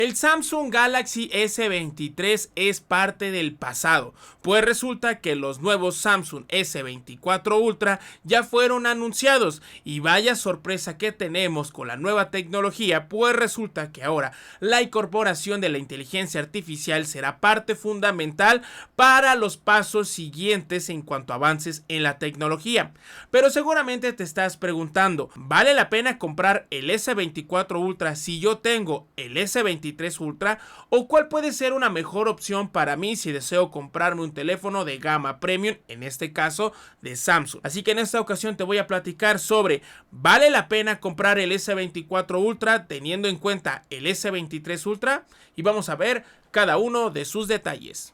El Samsung Galaxy S23 es parte del pasado, pues resulta que los nuevos Samsung S24 Ultra ya fueron anunciados y vaya sorpresa que tenemos con la nueva tecnología, pues resulta que ahora la incorporación de la inteligencia artificial será parte fundamental para los pasos siguientes en cuanto a avances en la tecnología. Pero seguramente te estás preguntando, ¿vale la pena comprar el S24 Ultra si yo tengo el S23 Ultra, o cuál puede ser una mejor opción para mí si deseo comprarme un teléfono de gama premium, en este caso de Samsung? Así que en esta ocasión te voy a platicar sobre ¿vale la pena comprar el S24 Ultra teniendo en cuenta el S23 Ultra? Y vamos a ver cada uno de sus detalles.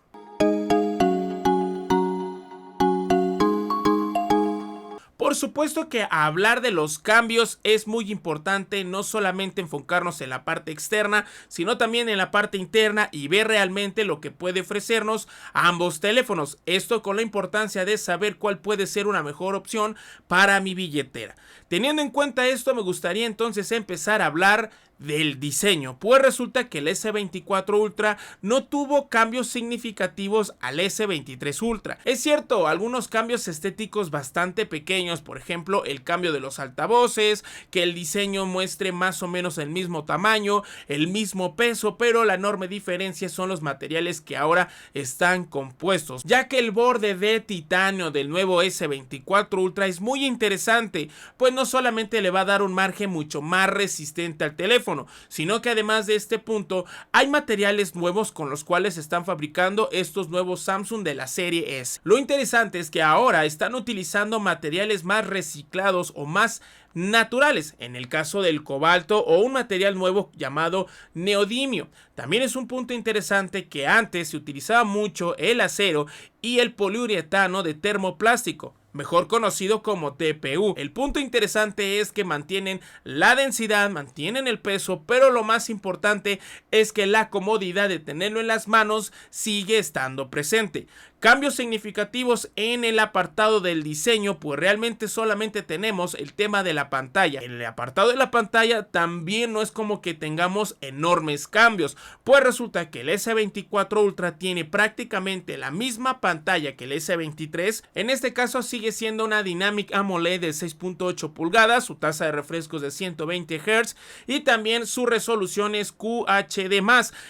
Por supuesto que hablar de los cambios es muy importante, no solamente enfocarnos en la parte externa, sino también en la parte interna y ver realmente lo que puede ofrecernos ambos teléfonos. Esto con la importancia de saber cuál puede ser una mejor opción para mi billetera. Teniendo en cuenta esto, me gustaría entonces empezar a hablar del diseño, pues resulta que el S24 Ultra no tuvo cambios significativos al S23 Ultra. Es cierto, algunos cambios estéticos bastante pequeños, por ejemplo el cambio de los altavoces, que el diseño muestre más o menos el mismo tamaño, el mismo peso, pero la enorme diferencia son los materiales que ahora están compuestos, ya que el borde de titanio del nuevo S24 Ultra es muy interesante, pues no solamente le va a dar un margen mucho más resistente al teléfono, sino que además de este punto hay materiales nuevos con los cuales se están fabricando estos nuevos Samsung de la serie S. Lo interesante es que ahora están utilizando materiales más reciclados o más naturales, en el caso del cobalto o un material nuevo llamado neodimio. También es un punto interesante que antes se utilizaba mucho el acero y el poliuretano de termoplástico, mejor conocido como TPU. El punto interesante es que mantienen la densidad, mantienen el peso, pero lo más importante es que la comodidad de tenerlo en las manos sigue estando presente. Cambios significativos en el apartado del diseño, pues realmente solamente tenemos el tema de la pantalla. En el apartado de la pantalla también no es como que tengamos enormes cambios, pues resulta que el S24 Ultra tiene prácticamente la misma pantalla que el S23. En este caso sigue siendo una Dynamic AMOLED de 6.8 pulgadas, su tasa de refresco es de 120 Hz y también su resolución es QHD+.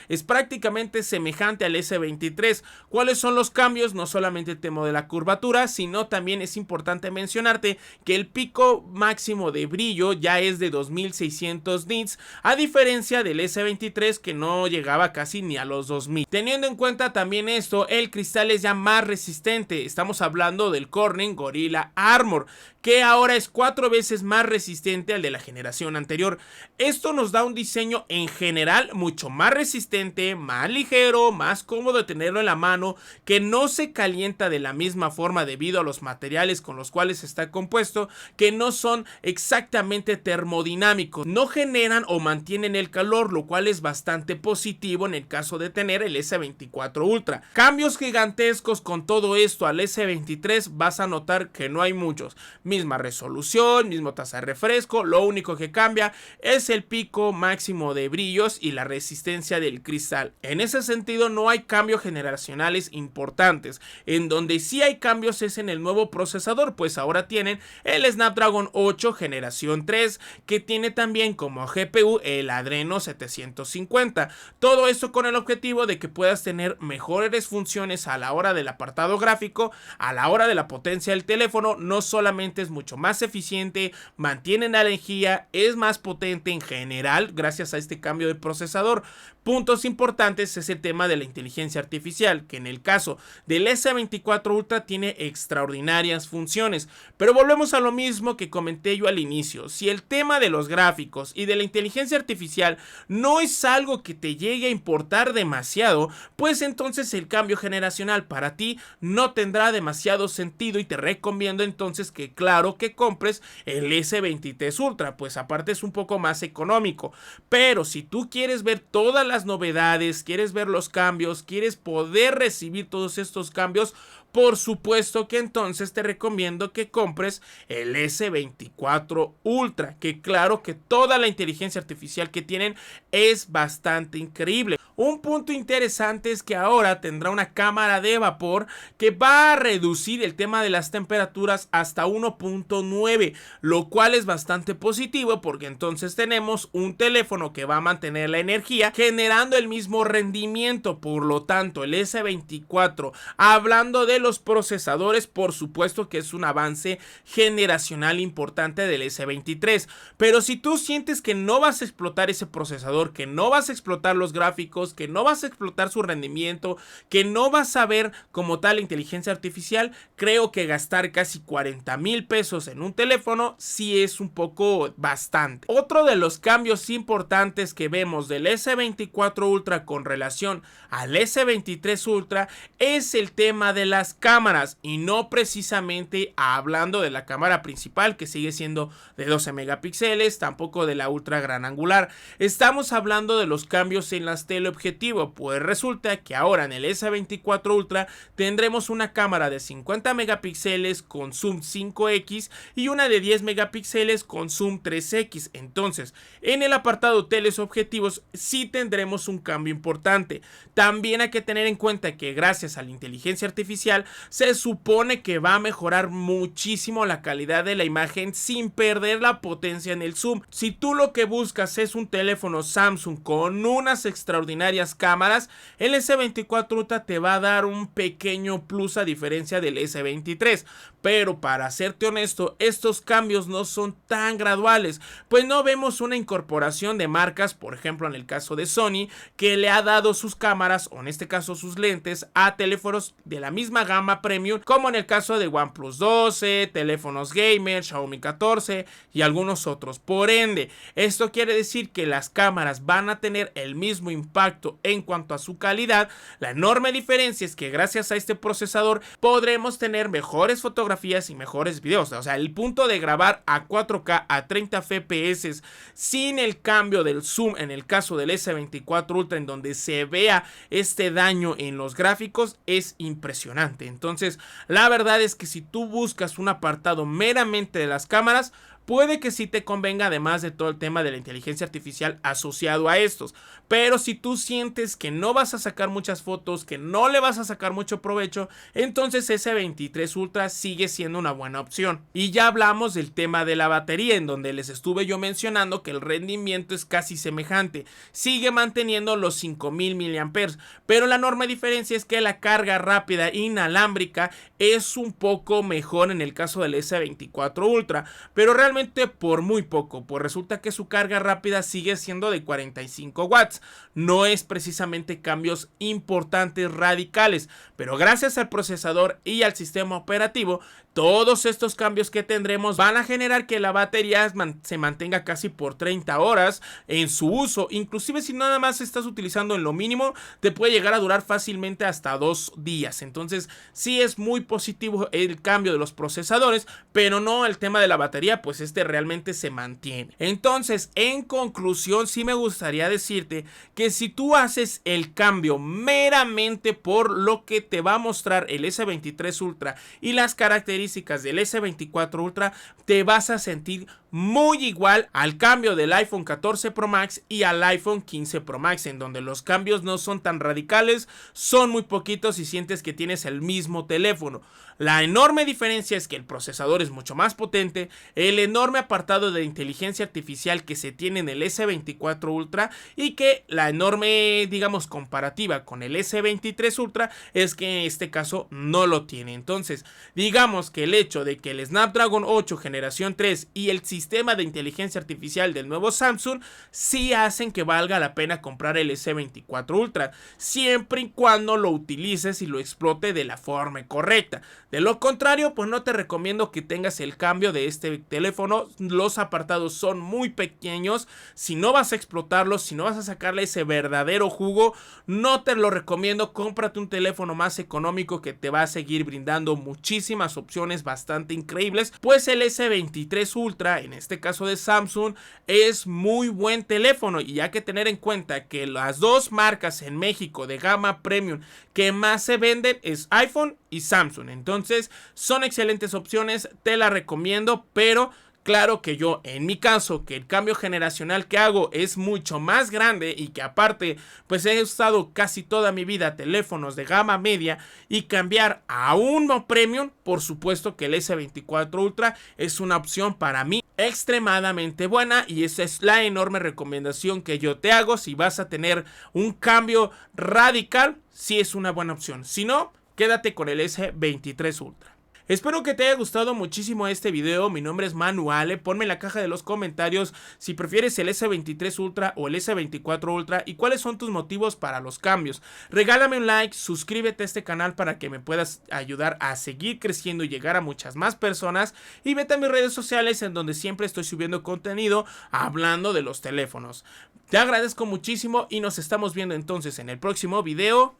Es prácticamente semejante al S23. ¿Cuáles son los cambios? No solamente el tema de la curvatura, sino también es importante mencionarte que el pico máximo de brillo ya es de 2600 nits, a diferencia del S23 que no llegaba casi ni a los 2000. Teniendo en cuenta también esto, el cristal es ya más resistente. Estamos hablando del Corning Gorilla Armor, que ahora es 4 veces más resistente al de la generación anterior. Esto nos da un diseño en general mucho más resistente, más ligero, más cómodo de tenerlo en la mano, que no se calienta de la misma forma debido a los materiales con los cuales está compuesto, que no son exactamente termodinámicos, no generan o mantienen el calor, lo cual es bastante positivo en el caso de tener el S24 Ultra. Cambios gigantescos con todo esto al S23 vas a notar que no hay muchos. Misma resolución, mismo tasa de refresco, lo único que cambia es el pico máximo de brillos y la resistencia del cristal. En ese sentido no hay cambios generacionales importantes. En donde sí hay cambios es en el nuevo procesador, pues ahora tienen el Snapdragon 8 generación 3, que tiene también como GPU el Adreno 750. Todo esto con el objetivo de que puedas tener mejores funciones a la hora del apartado gráfico, a la hora de la potencia del teléfono. No solamente es mucho más eficiente, mantiene la energía, es más potente en general gracias a este cambio de procesador. Puntos importantes es el tema de la inteligencia artificial, que en el caso del S24 Ultra tiene extraordinarias funciones, pero volvemos a lo mismo que comenté yo al inicio. Si el tema de los gráficos y de la inteligencia artificial no es algo que te llegue a importar demasiado, pues entonces el cambio generacional para ti no tendrá demasiado sentido y te recomiendo entonces que claro que compres el S23 Ultra, pues aparte es un poco más económico. Pero si tú quieres ver todas las novedades, quieres ver los cambios, quieres poder recibir todos estos cambios, por supuesto que entonces te recomiendo que compres el S24 Ultra, que claro que toda la inteligencia artificial que tienen es bastante increíble. Un punto interesante es que ahora tendrá una cámara de vapor que va a reducir el tema de las temperaturas hasta 1.9, lo cual es bastante positivo porque entonces tenemos un teléfono que va a mantener la energía generando el mismo rendimiento. Por lo tanto, el S24, hablando de los procesadores, por supuesto que es un avance generacional importante del S23, pero si tú sientes que no vas a explotar ese procesador, que no vas a explotar los gráficos, que no vas a explotar su rendimiento, que no vas a ver como tal inteligencia artificial, creo que gastar casi 40,000 pesos en un teléfono sí es un poco bastante. Otro de los cambios importantes que vemos del S24 Ultra con relación al S23 Ultra es el tema de las cámaras, y no precisamente hablando de la cámara principal, que sigue siendo de 12 megapíxeles, tampoco de la ultra gran angular. Estamos hablando de los cambios en las teleobjetivo, pues resulta que ahora en el S24 Ultra tendremos una cámara de 50 megapíxeles con zoom 5x y una de 10 megapíxeles con zoom 3x. Entonces, en el apartado teleobjetivos sí tendremos un cambio importante. También hay que tener en cuenta que gracias a la inteligencia artificial se supone que va a mejorar muchísimo la calidad de la imagen sin perder la potencia en el zoom. Si tú lo que buscas es un teléfono Samsung con unas extraordinarias cámaras, el S24 Ultra te va a dar un pequeño plus a diferencia del S23. Pero para serte honesto, estos cambios no son tan graduales, pues no vemos una incorporación de marcas, por ejemplo en el caso de Sony, que le ha dado sus cámaras, o en este caso sus lentes, a teléfonos de la misma gama premium, como en el caso de OnePlus 12, teléfonos gamer, Xiaomi 14 y algunos otros. Por ende, esto quiere decir que las cámaras van a tener el mismo impacto en cuanto a su calidad. La enorme diferencia es que gracias a este procesador podremos tener mejores fotografías y mejores videos. O sea, el punto de grabar a 4K a 30 FPS sin el cambio del zoom en el caso del S24 Ultra, en donde se vea este daño en los gráficos, es impresionante. Entonces, la verdad es que si tú buscas un apartado meramente de las cámaras, puede que sí te convenga, además de todo el tema de la inteligencia artificial asociado a estos. Pero si tú sientes que no vas a sacar muchas fotos, que no le vas a sacar mucho provecho, entonces ese 23 Ultra sigue siendo una buena opción. Y ya hablamos del tema de la batería, en donde les estuve yo mencionando que el rendimiento es casi semejante. Sigue manteniendo los 5000 mAh, pero la enorme diferencia es que la carga rápida inalámbrica es un poco mejor en el caso del S24 Ultra, pero realmente por muy poco, pues resulta que su carga rápida sigue siendo de 45 watts. No es precisamente cambios importantes, radicales, pero gracias al procesador y al sistema operativo, todos estos cambios que tendremos van a generar que la batería se mantenga casi por 30 horas en su uso. Inclusive si nada más estás utilizando en lo mínimo, te puede llegar a durar fácilmente hasta 2 días. Entonces sí es muy positivo el cambio de los procesadores, pero no el tema de la batería, pues este realmente se mantiene. Entonces, en conclusión, sí me gustaría decirte que si tú haces el cambio meramente por lo que te va a mostrar el S23 Ultra y las características del S24 Ultra, te vas a sentir muy igual al cambio del iPhone 14 Pro Max y al iPhone 15 Pro Max, en donde los cambios no son tan radicales, son muy poquitos y sientes que tienes el mismo teléfono. La enorme diferencia es que el procesador es mucho más potente, el enorme apartado de inteligencia artificial que se tiene en el S24 Ultra, y que la enorme, digamos, comparativa con el S23 Ultra es que en este caso no lo tiene. Entonces, digamos que el hecho de que el Snapdragon 8 generación 3 y el sistema de inteligencia artificial del nuevo Samsung sí hacen que valga la pena comprar el S24 Ultra, siempre y cuando lo utilices y lo explote de la forma correcta. De lo contrario, pues no te recomiendo que tengas el cambio de este teléfono. Los apartados son muy pequeños. Si no vas a explotarlos, si no vas a sacarle ese verdadero jugo, no te lo recomiendo. Cómprate un teléfono más económico que te va a seguir brindando muchísimas opciones bastante increíbles, pues el S23 Ultra, en este caso de Samsung, es muy buen teléfono, y hay que tener en cuenta que las dos marcas en México de gama premium que más se venden es iPhone y Samsung. Entonces son excelentes opciones, te las recomiendo, pero claro que yo, en mi caso, que el cambio generacional que hago es mucho más grande y que aparte, pues he usado casi toda mi vida teléfonos de gama media, y cambiar a uno premium, por supuesto que el S24 Ultra es una opción para mí extremadamente buena, y esa es la enorme recomendación que yo te hago. Si vas a tener un cambio radical, sí es una buena opción. Si no, quédate con el S23 Ultra. Espero que te haya gustado muchísimo este video. Mi nombre es Manuale. Ponme en la caja de los comentarios si prefieres el S23 Ultra o el S24 Ultra y cuáles son tus motivos para los cambios. Regálame un like, suscríbete a este canal para que me puedas ayudar a seguir creciendo y llegar a muchas más personas. Y vete a mis redes sociales, en donde siempre estoy subiendo contenido hablando de los teléfonos. Te agradezco muchísimo y nos estamos viendo entonces en el próximo video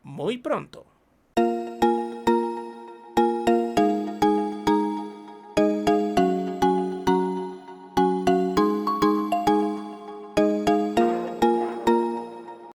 muy pronto.